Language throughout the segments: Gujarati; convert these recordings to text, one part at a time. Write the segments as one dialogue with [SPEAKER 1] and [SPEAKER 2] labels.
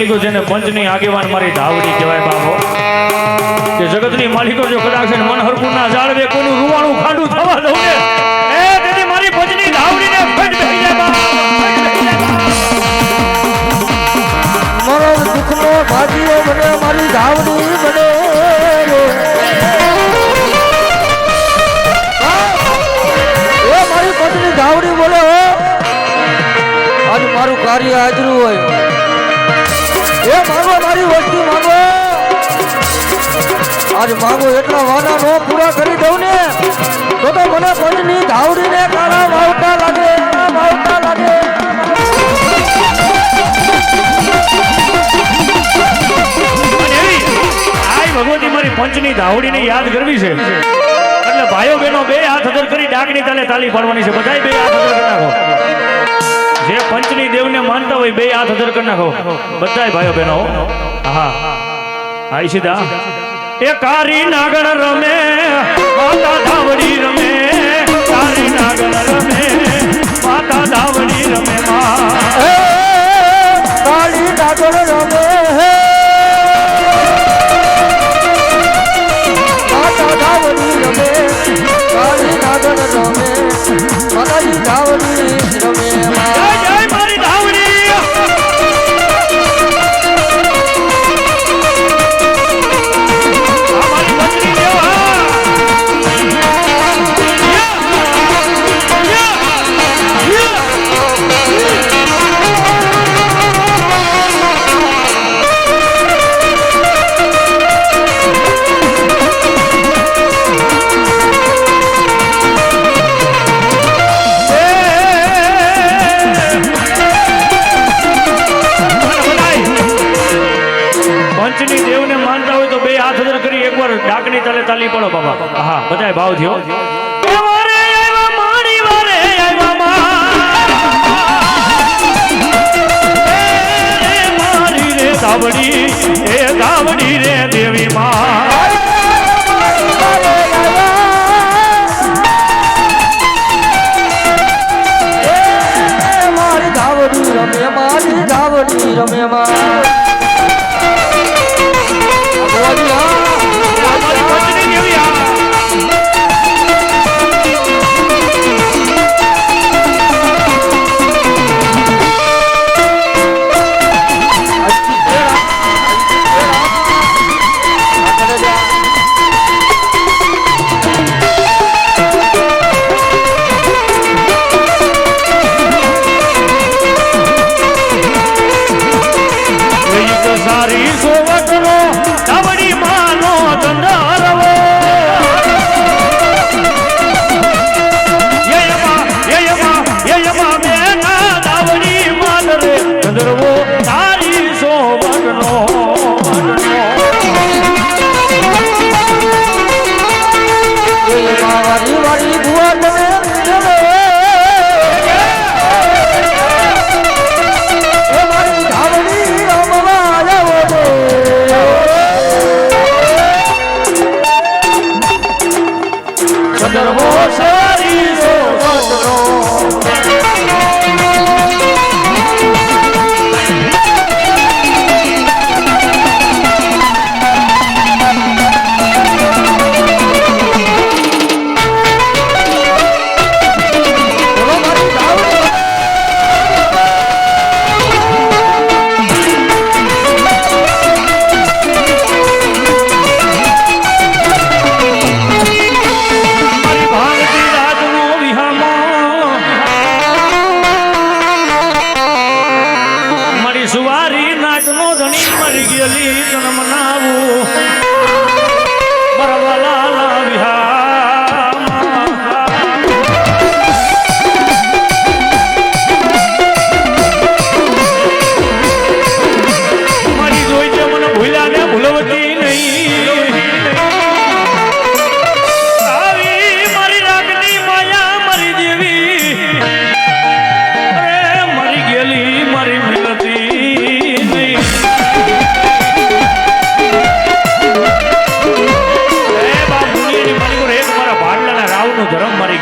[SPEAKER 1] માલિકો જેને પંચની આગેવાન મારી ધાવડી કહેવાય બાપો કે જગતની માલિકો જો કદાચ મન હરકું ના જાળવે કોઈનું રૂવાણું ખાંડું થવા દઉં ને એ તેથી મારી પંચની ધાવડીને ફટ બેહી જાય બાપ
[SPEAKER 2] મારો દુઃખનો ભાગીઓ બને મારી ધાવડી બને એ મારી પત્ની ધાવડી બોલે હો આજ મારું કાર્ય હાજરું હોય એ માંગો મારી વસ્તુ માંગો આજ માંગો એટલા વાના નો પૂરા કરી દઉં ને તો મને પત્ની ધાવડીને કાળા વાવટા લાગે
[SPEAKER 1] ભગવતી મારી પંચની ધાવડીને યાદ કરવી છે એટલે ભાઈઓ બહેનો બે હાથ અદર કરી ડાકની તાલે તાલી પાડવાની છે બધાય બે હાથ અદર કરી નાખો જે પંચની દેવને માનતા હોય બે હાથ અદર કરી નાખો બધાય ભાઈઓ બહેનો હા આઈ સીધા એ કારી નાગણ રમે માતા ધાવડી રમે કારી નાગણ રમે માતા ધાવડી રમે
[SPEAKER 2] કાળી નાગણ રમે માતાજી ધાવડી રમે
[SPEAKER 1] જય જય મારી ધાવડી અમારી પત્ની દેવા પંચની દેવને માનતા હોય તો બે હાથ અદર કરી એકવાર ડાકની તાલે તાલી પડો બાબા હા બધાય ભાવ થયો મારી રે ધાવડી એ ધાવડી રે દેવી માં
[SPEAKER 2] મારી ધાવડી રમે મારી ધાવડી રમે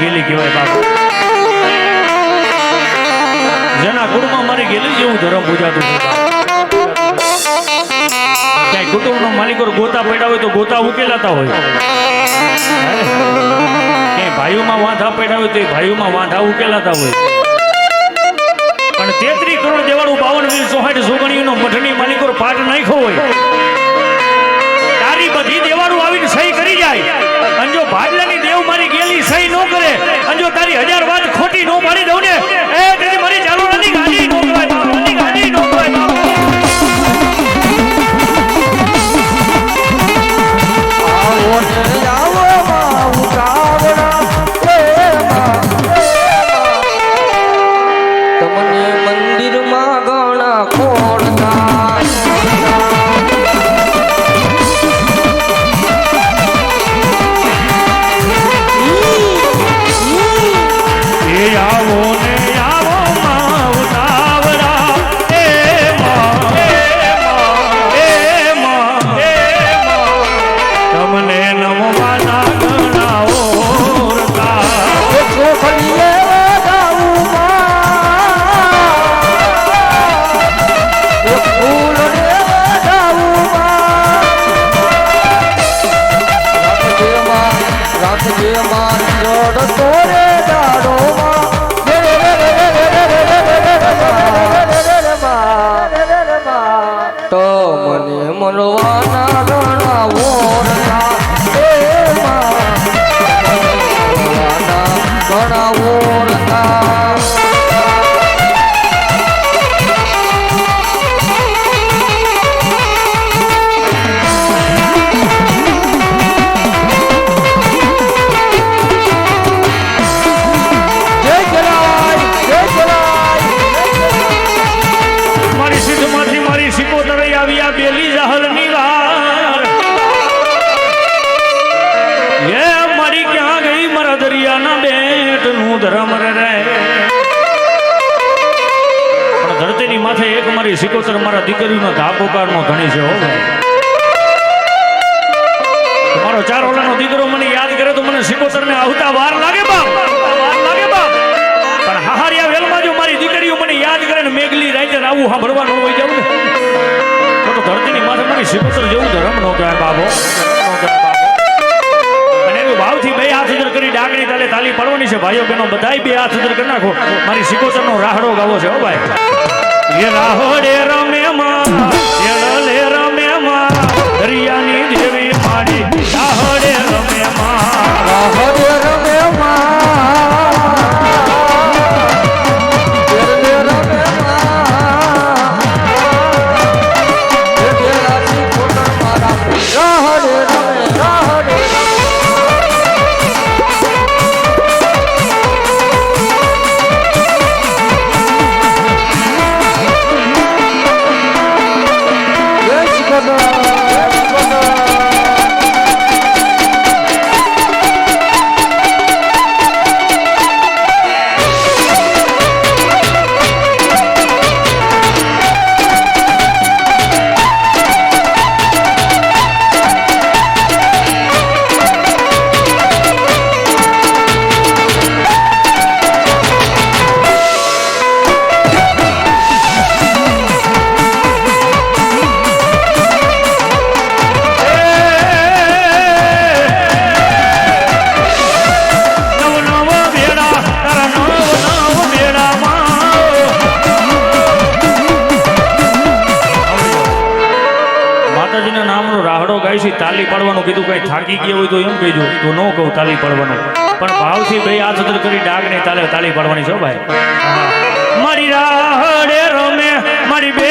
[SPEAKER 1] ગેલી કહેવાય બાપુ જેના ગુણમાં મારી ગેલી જેવું ધર્મ પૂજાતું કુટુંબનો માલિકો ગોતા પડ્યા હોય તો ગોતા ઉકેલાતા હોય ક્યાંય ભાઈઓમાં વાંધા પડ્યા હોય તો એ ભાઈઓમાં વાંધા ઉકેલાતા હોય પણ 33 કરોડ દેવાળું 52 વીર 64 સોગણીઓનો મઠની માલિકો પાટ નાખ્યો હોય તારી બધી દેવાળું આવીને સહી કરી જાય અને જો ભાડલાની દેવ મારી ગેલી સહી ન કરે અને જો તારી 1000 વાત ખોટી ન પાડી દઉં ને એ તેથી મારી ચાલુ નથી ગાડી નો કહેવાય બાપા, નથી ગાડી નો કહેવાય બાપા.
[SPEAKER 2] આવો ને આવો માં ઉતાવળા તમને મંદિરમાં ઘણા ખોળતા
[SPEAKER 1] એ આવો ને આવો માં ઉતાવળા એ માં તમને નમવાના ઘણા ઓરતા
[SPEAKER 2] ચોખડીએ ગાવું માં ફૂલ રે ગાવું માં રાખજે માં જોડતો રે દાડો તો મને મળવાના ઘણા ઓરતા ઘણા ઓરતા જય જલાય જય જલાય
[SPEAKER 1] મારી સિદ્ધમાંથી મારી સિકોતરે આવ્યા બેલી જહલની વાર એ મારી ક્યાં ગઈ મારા દરિયાના બેટનું ધરમ રે પણ ધરતીની માથે એક મારી સિકોતર મારા દીકરીનો ધાપોકારનો ધણી છે હો ભાઈ. મારો ચાર ઓલાનો દીકરો મને યાદ કરે તો મને સિકોતરને આવતા વાર લાગે બાપ, વાર લાગે બાપ. પણ હાહારિયા વેલમાં જો મારી દીકરીઓ મને યાદ કરે ને મેઘલી રાતે આવું સાંભળવા ન હોય જાવ ને તો ધરતીની માથે મારી સિકોતર જેવું ધરમ ન કહેવાય બાબો, ન કહેવાય બાબો. અને એવી ભાવથી બે હાથ ઉજર કરી ડાકણી તાલે તાલી પડવાની છે ભાઈઓ બહેનો બધાય બે હાથ ઉજર કરી નાખો. મારી સિકોતરનો રાહડો ગાવો છે હો ભાઈ. એ રાહોડે રમે માં એડલે રમે માં દરિયાની દેવી મારી રાહોડે રમે માં
[SPEAKER 2] હરે રમે તાલી પાડવાનું કીધું કઈ થાકી ગયા હોય તો એમ કહેજો તો ન કહું તાલી પાડવાનું પણ ભાવથી બે હાથ ઉધર કરી ડાગને તાલી પાડવાની છે હો ભાઈ. મારી રાહડે રમે મારી બે